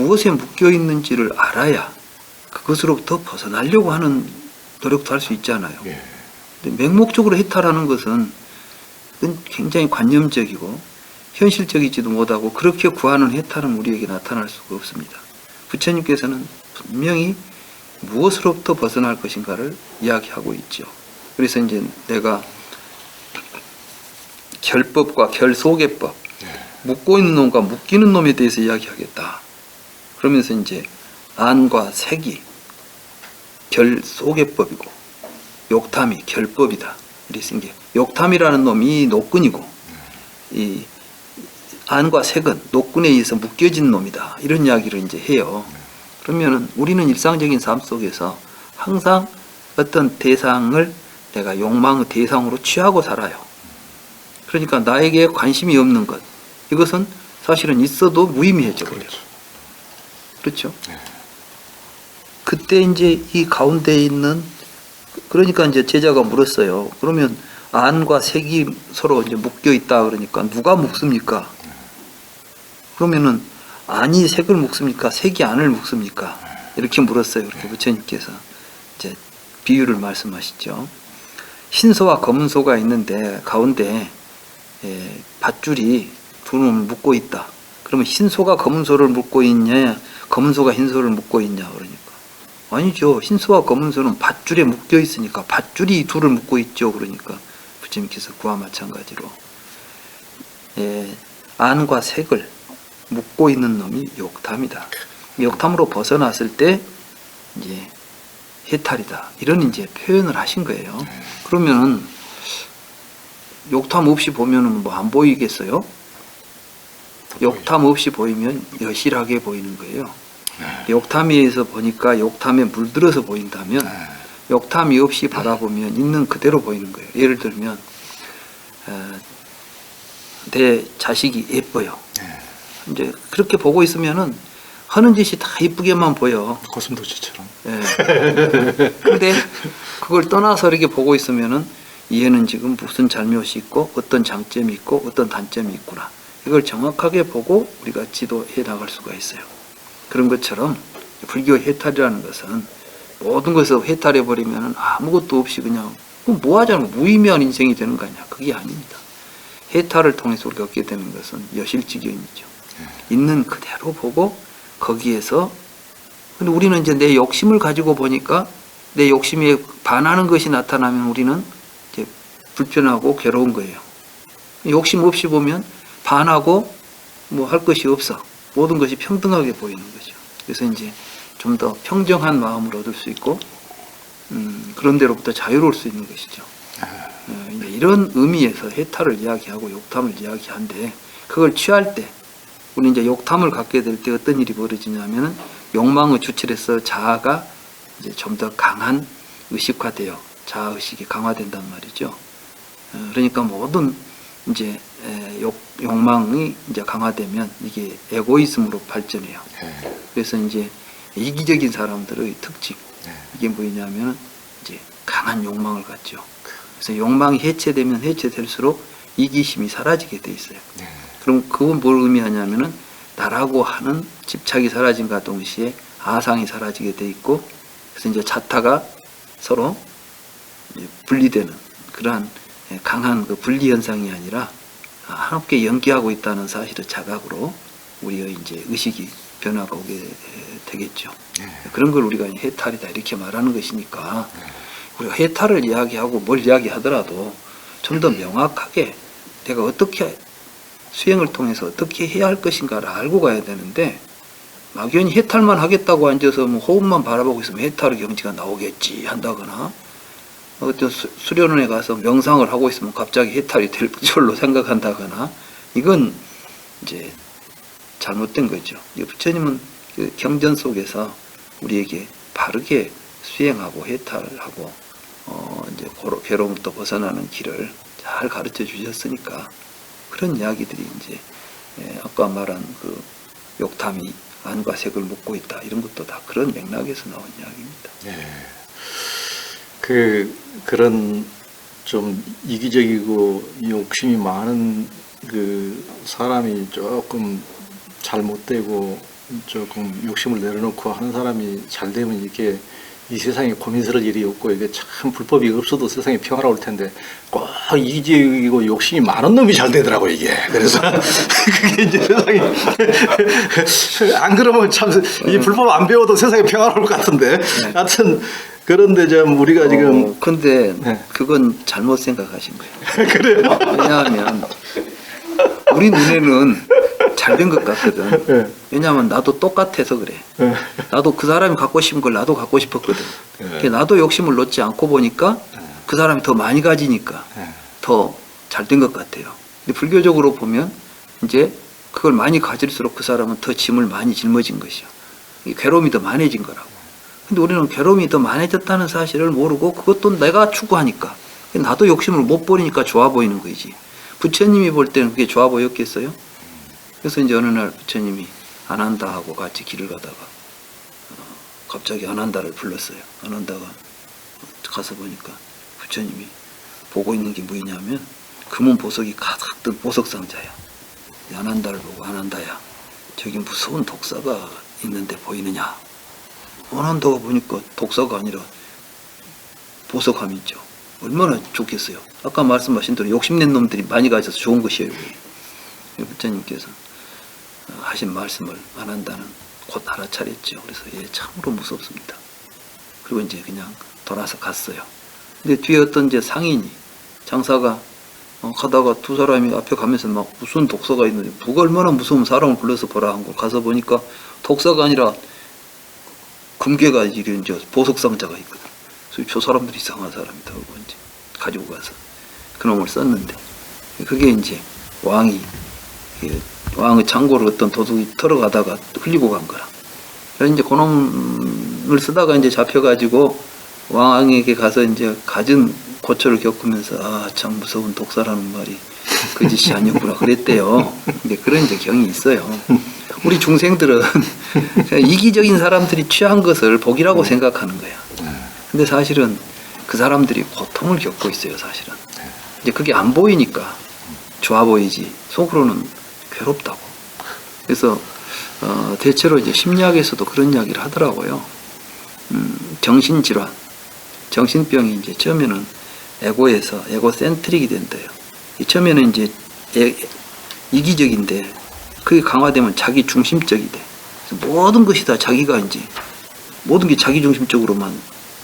무엇에 묶여 있는지를 알아야 그것으로부터 벗어나려고 하는 노력도 할 수 있잖아요. 예. 근데 맹목적으로 해탈하는 것은 굉장히 관념적이고 현실적이지도 못하고 그렇게 구하는 해탈은 우리에게 나타날 수가 없습니다. 부처님께서는 분명히 무엇으로부터 벗어날 것인가를 이야기하고 있죠. 그래서 이제 내가 결법과 결소개법, 묶고 있는 놈과 묶이는 놈에 대해서 이야기하겠다. 그러면서 이제 안과 색이 결소개법이고 욕탐이 결법이다. 이렇게 게 욕탐이라는 놈이 노끈이고 이 안과 색은 노끈에 의해서 묶여진 놈이다. 이런 이야기를 이제 해요. 그러면은 우리는 일상적인 삶 속에서 항상 어떤 대상을 내가 욕망의 대상으로 취하고 살아요. 그러니까 나에게 관심이 없는 것, 이것은 사실은 있어도 무의미해져 버려요. 그렇죠? 그때 이제 이 가운데 있는, 그러니까 이제 제자가 물었어요. 그러면 안과 색이 서로 이제 묶여 있다 그러니까 누가 묶습니까? 그러면은 안이 색을 묶습니까? 색이 안을 묶습니까? 이렇게 물었어요. 그렇게 부처님께서 이제 비유를 말씀하시죠. 흰소와 검은소가 있는데 가운데 밧줄이 두 놈을 묶고 있다. 그러면 흰소가 검은소를 묶고 있냐, 검은소가 흰소를 묶고 있냐 그러니까 아니죠. 흰소와 검은소는 밧줄에 묶여 있으니까 밧줄이 둘을 묶고 있죠. 그러니까 부처님께서 그와 마찬가지로 안과 색을 묶고 있는 놈이 욕탐이다. 욕탐으로 벗어났을 때 이제 해탈이다. 이런 이제 표현을 하신 거예요. 그러면은 욕탐 없이 보면은 뭐 안 보이겠어요? 욕탐 없이 보이면 여실하게 보이는 거예요. 욕탐에 의해서 보니까 욕탐에 물들어서 보인다면 욕탐이 없이 바라보면 있는 그대로 보이는 거예요. 예를 들면 내 자식이 예뻐요. 이제 그렇게 보고 있으면은 하는 짓이 다 이쁘게만 보여. 고슴도치처럼. 근데 그걸 떠나서 이렇게 보고 있으면은 얘는 지금 무슨 잘못이 있고 어떤 장점이 있고 어떤 단점이 있구나. 이걸 정확하게 보고 우리가 지도해 나갈 수가 있어요. 그런 것처럼 불교 해탈이라는 것은 모든 것을 해탈해 버리면은 아무것도 없이 그냥 뭐 하자는 무의미한 인생이 되는 거 아니야. 그게 아닙니다. 해탈을 통해서 우리가 얻게 되는 것은 여실지경이죠. 있는 그대로 보고 거기에서, 근데 우리는 이제 내 욕심을 가지고 보니까 내 욕심에 반하는 것이 나타나면 우리는 이제 불편하고 괴로운 거예요. 욕심 없이 보면 반하고 뭐 할 것이 없어. 모든 것이 평등하게 보이는 거죠. 그래서 이제 좀 더 평정한 마음을 얻을 수 있고 그런 데로부터 자유로울 수 있는 것이죠. 이제 이런 의미에서 해탈을 이야기하고 욕탐을 이야기한데, 그걸 취할 때 우리 이제 욕탐을 갖게 될 때 어떤 일이 벌어지냐면은 욕망의 주체로서 자아가 이제 좀 더 강한 의식화되어 자아 의식이 강화된단 말이죠. 그러니까 모든 이제 욕망이 이제 강화되면 이게 에고이즘으로 발전해요. 그래서 이제 이기적인 사람들의 특징, 이게 뭐냐면은 이제 강한 욕망을 갖죠. 그래서 욕망이 해체되면 해체될수록 이기심이 사라지게 돼 있어요. 그럼 그건 뭘 의미하냐면은 나라고 하는 집착이 사라짐과 동시에 아상이 사라지게 돼 있고, 그래서 이제 자타가 서로 분리되는 그러한 강한 그 분리 현상이 아니라 함께 연기하고 있다는 사실의 자각으로 우리의 이제 의식이 변화가 오게 되겠죠. 그런 걸 우리가 해탈이다 이렇게 말하는 것이니까 우리가 해탈을 이야기하고 뭘 이야기하더라도 좀 더 명확하게 내가 어떻게 수행을 통해서 어떻게 해야 할 것인가를 알고 가야 되는데, 막연히 해탈만 하겠다고 앉아서 뭐 호흡만 바라보고 있으면 해탈의 경지가 나오겠지 한다거나, 어떤 수련원에 가서 명상을 하고 있으면 갑자기 해탈이 될 줄로 생각한다거나, 이건 이제 잘못된 거죠. 부처님은 그 경전 속에서 우리에게 바르게 수행하고 해탈하고 이제 괴로움부터 벗어나는 길을 잘 가르쳐 주셨으니까 그런 이야기들이 이제 아까 말한 그 욕탐이 안과 색을 묶고 있다 이런 것도 다 그런 맥락에서 나온 이야기입니다. 그런 좀 이기적이고 욕심이 많은 그 사람이 조금 잘못되고 조금 욕심을 내려놓고 하는 사람이 잘 되면 이게 이 세상에 고민스러울 일이 없고 이게 참 불법이 없어도 세상에 평화로울 텐데 꼭 이기적이고 욕심이 많은 놈이 잘 되더라고 이게. 그래서 그게 이제 세상에 안 그러면 참 이 불법 안 배워도 세상에 평화로울 것 같은데. 하여튼 그런데 좀 우리가 지금 근데 네. 그건 잘못 생각하신 거예요. 그래요. 왜냐하면 우리 눈에는 잘 된 것 같거든. 네. 왜냐하면 나도 똑같아서 그래. 네. 나도 그 사람이 갖고 싶은 걸 나도 갖고 싶었거든. 네. 그러니까 나도 욕심을 놓지 않고 보니까 그 사람이 더 많이 가지니까 네. 더 잘 된 것 같아요. 근데 불교적으로 보면 이제 그걸 많이 가질수록 그 사람은 더 짐을 많이 짊어진 것이요. 이 괴로움이 더 많아진 거라고. 근데 우리는 괴로움이 더 많아졌다는 사실을 모르고 그것도 내가 추구하니까 나도 욕심을 못 버리니까 좋아 보이는 거지. 부처님이 볼 때는 그게 좋아 보였겠어요? 그래서 이제 어느 날 부처님이 안 한다 하고 같이 길을 가다가 갑자기 안 한다를 불렀어요. 안 한다가 가서 보니까 부처님이 보고 있는 게 뭐냐면 금은 보석이 가득 든 보석 상자야. 안 한다를 보고 안 한다야. 저기 무서운 독사가 있는데 보이느냐? 안 한다가 보니까 독사가 아니라 보석함이 있죠. 얼마나 좋겠어요. 아까 말씀하신 대로 욕심낸 놈들이 많이 가져서 좋은 것이에요. 부처님께서 하신 말씀을 안 한다는 곧 알아차렸죠. 그래서 참으로 무섭습니다. 그리고 이제 그냥 돌아서 갔어요. 근데 뒤에 어떤 이제 상인이 장사가 가다가 두 사람이 앞에 가면서 막 무슨 독사가 있는데 누가 얼마나 무서운 사람을 불러서 보라 한 거 가서 보니까 독사가 아니라 금괴가 이게 이제 보석 상자가 있거든. 그래서 저 사람들이 이상한 사람이다 하고 이제 가지고 가서 그놈을 썼는데 그게 이제 왕의 창고를 어떤 도둑이 털어가다가 흘리고 간 거라. 그래서 이제 그놈을 쓰다가 이제 잡혀가지고 왕에게 가서 이제 갖은 고초를 겪으면서 참 무서운 독사라는 말이 그 짓이 아니었구나 그랬대요. 근데 그런 이제 경이 있어요. 우리 중생들은 이기적인 사람들이 취한 것을 복이라고 생각하는 거야. 근데 사실은 그 사람들이 고통을 겪고 있어요. 사실은 이제 그게 안 보이니까 좋아 보이지 속으로는 괴롭다고. 그래서 대체로 이제 심리학에서도 그런 이야기를 하더라고요. 정신질환, 정신병이 이제 처음에는 에고에서 에고센트릭이 된대요. 처음에는 이제 이기적인데 그게 강화되면 자기 중심적이 돼. 그래서 모든 것이 다 자기가 이제 모든 게 자기 중심적으로만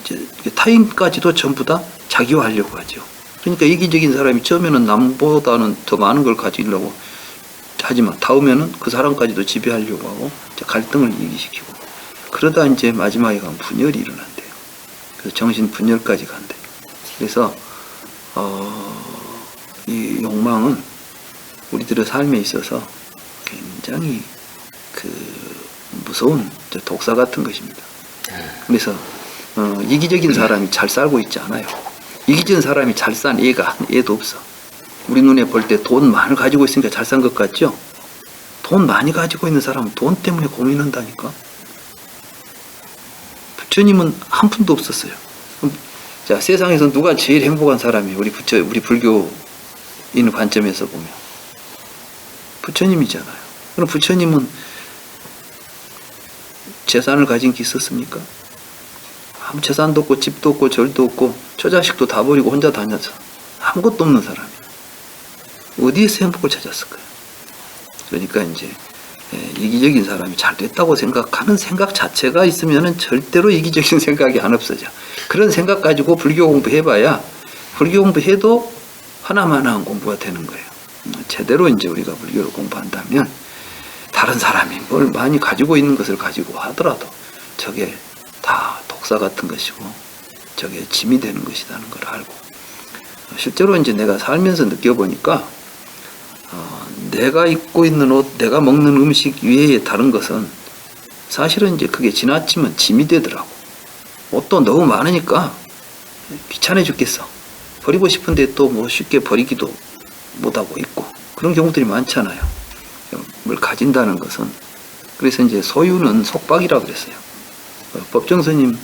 이제 타인까지도 전부 다 자기화하려고 하죠. 그러니까 이기적인 사람이 처음에는 남보다는 더 많은 걸 가지려고 하지만 다음에는 그 사람까지도 지배하려고 하고 갈등을 이기시키고 그러다 이제 마지막에 가면 분열이 일어난대요. 그래서 정신 분열까지 간대요. 그래서 이 욕망은 우리들의 삶에 있어서 굉장히 그 무서운 독사 같은 것입니다. 그래서 이기적인 사람이 잘 살고 있지 않아요. 이기적인 사람이 잘 산 애도 없어. 우리 눈에 볼 때 돈 많이 가지고 있으니까 잘 산 것 같죠? 돈 많이 가지고 있는 사람은 돈 때문에 고민한다니까. 부처님은 한 푼도 없었어요. 자, 세상에서 누가 제일 행복한 사람이에요? 우리 불교인 관점에서 보면 부처님이잖아요. 그럼 부처님은 재산을 가진 게 있었습니까? 아무 재산도 없고 집도 없고 절도 없고 처자식도 다 버리고 혼자 다녀서 아무것도 없는 사람이에요. 어디에서 행복을 찾았을까요? 그러니까 이제 이기적인 사람이 잘 됐다고 생각하는 생각 자체가 있으면은 절대로 이기적인 생각이 안 없어져. 그런 생각 가지고 불교 공부해봐야 불교 공부해도 하나만한 공부가 되는 거예요. 제대로 이제 우리가 불교를 공부한다면 다른 사람이 뭘 많이 가지고 있는 것을 가지고 하더라도 저게 다 독사 같은 것이고 저게 짐이 되는 것이라는 걸 알고 실제로 이제 내가 살면서 느껴보니까 내가 입고 있는 옷, 내가 먹는 음식 외에 다른 것은 사실은 이제 그게 지나치면 짐이 되더라고. 옷도 너무 많으니까 귀찮아 죽겠어. 버리고 싶은데 또 뭐 쉽게 버리기도 못하고 있고 그런 경우들이 많잖아요. 뭘 가진다는 것은 그래서 이제 소유는 속박이라 그랬어요. 법정스님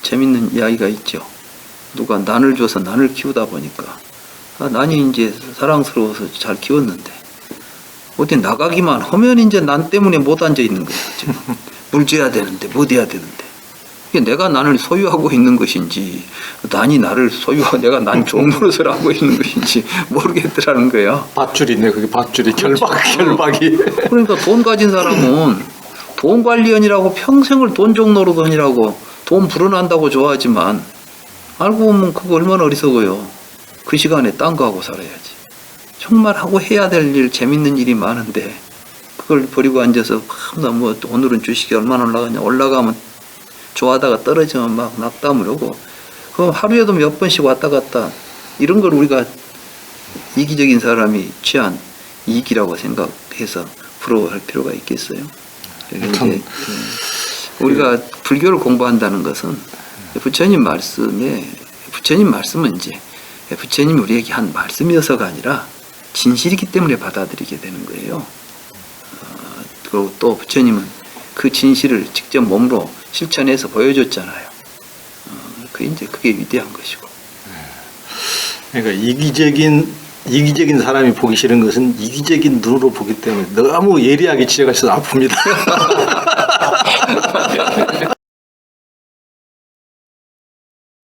재밌는 이야기가 있죠. 누가 난을 줘서 난을 키우다 보니까 난이 이제 사랑스러워서 잘 키웠는데 어디 나가기만 하면 이제 난 때문에 못 앉아 있는 거야. 지금. 물 줘야 되는데 못 해야 되는데. 이게 내가 난을 소유하고 있는 것인지 난이 나를 소유하고 내가 난 종노릇을 하고 있는 것인지 모르겠더라는 거예요. 밧줄이 있네. 그게 밧줄이 결박이. 그러니까 돈 가진 사람은 돈 관리원이라고 평생을 돈 종노릇원이라고 돈 불어난다고 좋아하지만 알고 보면 그거 얼마나 어리석어요. 그 시간에 딴 거 하고 살아야지. 정말 하고 해야 될 일, 재밌는 일이 많은데 그걸 버리고 앉아서 뭐 오늘은 주식이 얼마나 올라가냐 올라가면 좋아하다가 떨어지면 막 낙담을 하고 그럼 하루에도 몇 번씩 왔다 갔다 이런 걸 우리가 이기적인 사람이 취한 이익이라고 생각해서 부러워할 필요가 있겠어요. 이제 우리가 불교를 공부한다는 것은 부처님 말씀은 이제 부처님이 우리에게 한 말씀이어서가 아니라 진실이기 때문에 받아들이게 되는 거예요. 그리고 또 부처님은 그 진실을 직접 몸으로 실천해서 보여줬잖아요. 그게 위대한 것이고. 그러니까 이기적인 사람이 보기 싫은 것은 이기적인 눈으로 보기 때문에 너무 예리하게 지어가셔서 아픕니다.